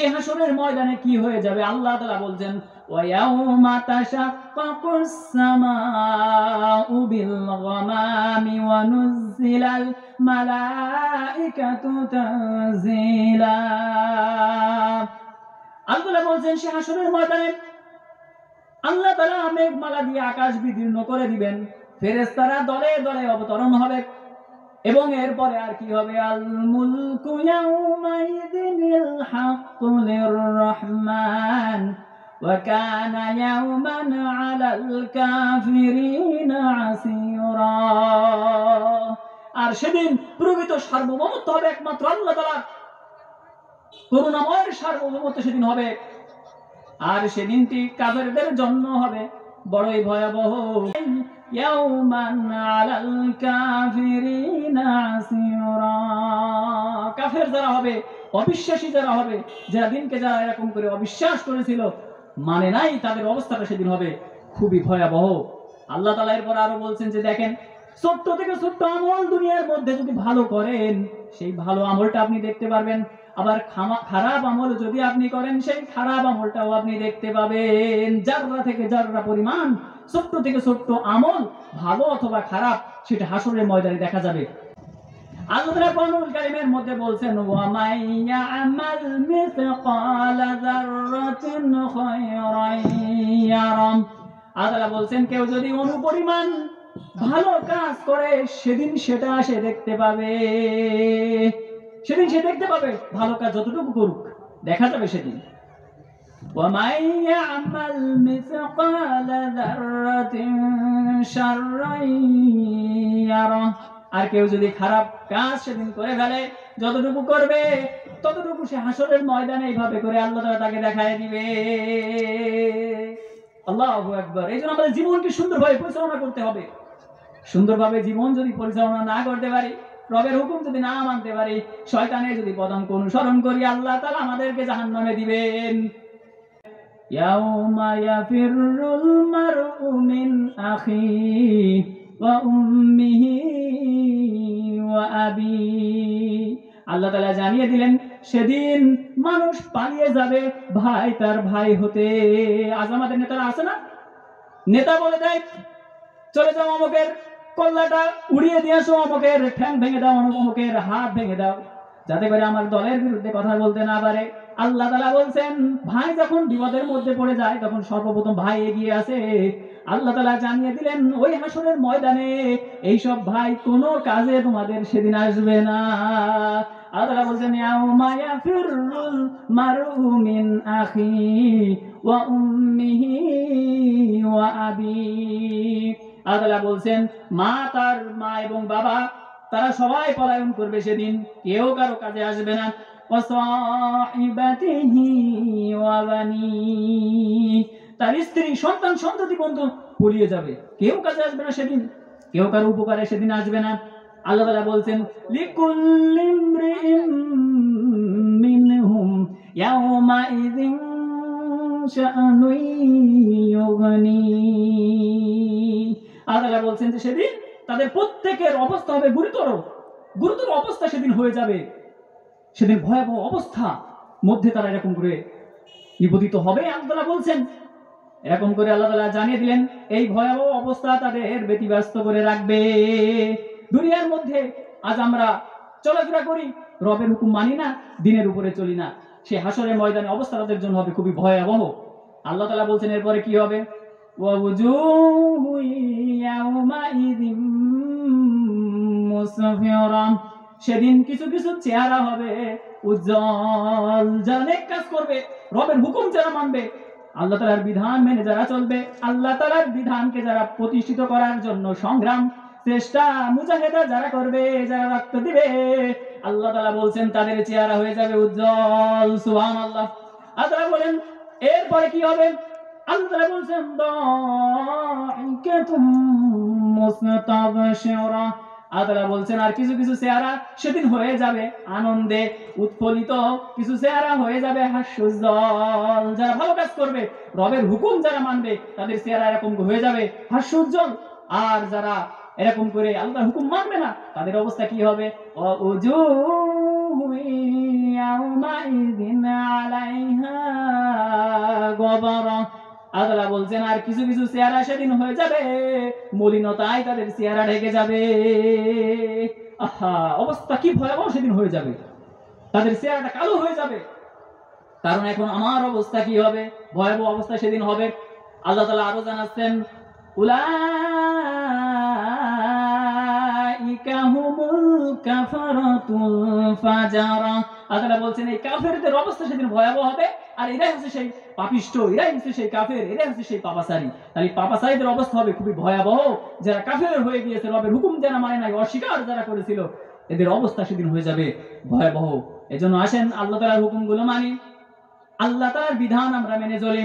সে হাসরের ময়দানে কি হয়ে যাবে? আল্লাহ তাআলা বলছেন ওয়ায়াউমা তাশাক্কাকুস সামাউ বিল গামামি ওয়া নুজিলাল মালাইকাতু তানজিলা। আল্লাহ বলছেন সে হাসরের ময়দানে আল্লাহ তাআলা মেঘমালা দিয়ে আকাশ বিদীর্ণ করে দিবেন, ফেরেশতারা দলে দলে অবতরণ হবে এবং এরপরে আর কি হবে? আল মুলকু ইয়াউমাইযিনিল হাক্কু লির-রাহমান ওয়া কানা ইয়াওমান আলাল কাফিরিনা আসীরা। আর সেদিন প্রকৃত সার্বভৌমত্ব হবে একমাত্র আল্লাহ তাআলার, করুণাময় সার্বভৌমত্ব সেদিন হবে। আর সেদিনটি কাফেরদের জন্য হবে বড়ই ভয়াবহ। ইয়াউমান আলাল কাফিরিনা আসীরা। কাফের যারা হবে, অবিশ্বাসী যারা হবে, যারা দিনকে যারা এরকম করে অবিশ্বাস করেছিল, মানে নাই, তাদের অবস্থাটা সেদিন হবে খুবই ভয়াবহ। আল্লাহ তাআলা এরপর আরো বলছেন যে দেখেন, ছোট্ট থেকে ছোট্ট আমল দুনিয়ার মধ্যে যদি ভালো করেন, সেই ভালো আমলটা আপনি দেখতে পারবেন। আবার খারাপ আমল যদি আপনি করেন, সেই খারাপ আমলটাও আপনি দেখতে পাবেন। জাররা থেকে জাররা পরিমাণ ছোট্ট থেকে ছোট্ট আমল, ভালো অথবা খারাপ, সেটা হাসরের ময়দানে দেখা যাবে। আল্লাহ তাআলা কোরআনুল কারীমের মধ্যে বলছেন ওয়া মাইয়া আমাল মিসকালা যাররাতিন খায়রান ইয়ারাম। আল্লাহ বলছেন কেউ যদি অনুপরিমাণ ভালো কাজ করে, সেদিন সেটা সে দেখতে পাবে। সেদিন সে দেখতে পাবে, ভালো কাজ যতটুকু করুক দেখা যাবে সেদিন। ওয়া মাইয়া আমাল মিসকালা যাররাতিন শাররান ইয়ারা। আর কেউ যদি খারাপ কাজ সেদিন করে ফেলে, যতটুকু করবে ততটুকু সে হাসরের ময়দানে এইভাবে করে আল্লাহ তাআলা তাকে দেখায় দিবে। আল্লাহু আকবার। এই জন্য আমাদের জীবনকে সুন্দরভাবে পরিচালনা করতে হবে। সুন্দরভাবে জীবন যদি পরিচালনা না করতে পারি, রবের হুকুম যদি না মানতে পারি, শয়তানের যদি পদাঙ্ক অনুসরণ করি, আল্লাহ তাআলা আমাদেরকে জাহান্নামে দিবেন। ইয়াউমা ইয়াফিরুল মারউ মিন আখিহি ওয়া উম্মিহি ওয়া আবিহি। আল্লাহ তাআলা জানিয়ে দিলেন সেদিন মানুষ পালিয়ে যাবে ভাই তার ভাই হতে। আজ আমাদের নেতারা আছে না, নেতা বলে দেয় চলে যাও অমুকের কল্লাটা উড়িয়ে দিয়ে আসো, অমুকের ঠ্যাং ভেঙে দাও, অমুকের হাত ভেঙে দাও, যাতে করে আমার দলের বিরুদ্ধে কথা বলতে না পারে। আল্লাহ তাআলা বলছেন ভাই যখন বিপদের মধ্যে পড়ে যায়, তখন সর্বপ্রথম ভাই এগিয়ে আসে। আল্লাহ তাআলা জানিয়ে দিলেন ওই হাসরের ময়দানে এইসব ভাই কোনো কাজে তোমাদের সেদিন আসবে না। আল্লাহ তাআলা বলছেন ইয়াউমা ইয়াফিরুল মারউ মিন আখিহি ওয়া উম্মিহি ওয়া আবিহি। আল্লাহ বলছেন মা এবং বাবা তারা সবাই পলায়ন করবে সেদিন, কেউ কারো কাজে আসবে না। তার স্ত্রী সন্তান সন্ততি পর্যন্ত পলিয়ে যাবে, কেউ কাজে আসবে না সেদিন, কেউ কারো উপকারে সেদিন আসবে না। আল্লাহ তাআলা বলছেন লিকুল্লি ইমরিইম মিনহুম ইয়াওমাইযিন শাআনুন ইউগনি। আল্লাহ বলছেন যে সেদিন তাদের প্রত্যেকের অবস্থা হবে গুরুতর অবস্থা সেদিন হয়ে যাবে। সেদিন ভয়াবহ অবস্থা মধ্যে তারা এরকম করে নিপতিত হবে। আল্লাহ বলছেন এরকম করে আল্লাহ তাআলা জানিয়ে দিলেন এই ভয়াবহ অবস্থা তাদের ব্যতিব্যস্ত করে রাখবে। দুনিয়ার মধ্যে আজ আমরা চলাফেরা করি, রবের হুকুম মানি না, দিনের উপরে চলি না, সে হাসরের ময়দানে অবস্থা তাদের জন্য হবে খুবই ভয়াবহ। আল্লাহ তাআলা বলছেন এরপরে কি হবে? সেদিন কিছু কিছু চেহারা হবে উজ্জ্বল, যারা নেক কাজ করবে, রবের হুকুম যারা মানবে, আল্লাহ তাআলার বিধান মেনে যারা চলবে, আল্লাহ তাআলার বিধানকে যারা প্রতিষ্ঠিত করার জন্য সংগ্রাম চেষ্টা মুজাহিদা যারা করবে, যারা রক্ত দিবে, আল্লাহ তাআলা বলছেন তাদের চেহারা হয়ে যাবে উজ্জ্বল। সুবহানাল্লাহ। আল্লাহ বলেন এরপরে কি হবে? আল্লাহ বলছেন দাইকাতুম মুস্তাবশিরা। আল্লাহ বলছেন আর কিছু কিছু চেহারা সেদিন হয়ে যাবে আনন্দে উৎফুল্লিত, কিছু চেহারা হয়ে যাবে হাস্যোজ্জ্বল। যারা ভালো কাজ করবে, রবের হুকুম যারা মানবে, তাদের চেহারা এরকম হয়ে যাবে হাস্যোজ্জ্বল। আর যারা এরকম করে আল্লাহর হুকুম মানবে না, তাদের অবস্থা কি হবে? ইয়াউমাইযিন আলাইহা গবারা। আল্লাহ বলছেন আর কিছু কিছু চেহারা সেদিন হয়ে যাবে মলিনতায় তাদের চেহারা ঢেকে যাবে। আহা, অবস্থা কি ভয়াবহ সেদিন হয়ে যাবে, তাদের চেহারাটা কালো হয়ে যাবে। কারণ এখন আমার অবস্থা কি হবে, ভয়াবহ অবস্থা সেদিন হবে। আল্লাহ তাআলা আরো জানাচ্ছেন উলাইকা হুমুল কাফারাতুল ফাজারা। আল্লাহ বলছেন এই কাফেরদের অবস্থা সেদিন ভয়াবহ হবে, আর এরাই হচ্ছে সেই পাপিষ্ঠ, এরাই হচ্ছে সেই কাফের, এরাই হচ্ছে সেই পাপাচারী। তাহলে পাপাচারীদের অবস্থা হবে খুবই ভয়াবহ। যারা কাফের হয়ে গিয়েছে, রবের হুকুম যারা মানে নাই, অস্বীকার যারা করেছিল, এদের অবস্থা সেদিন হয়ে যাবে ভয়াবহ। এজন্য আসেন আল্লাহ তাআলার হুকুমগুলো মানি, আল্লাহ তাআলার বিধান আমরা মেনে চলি।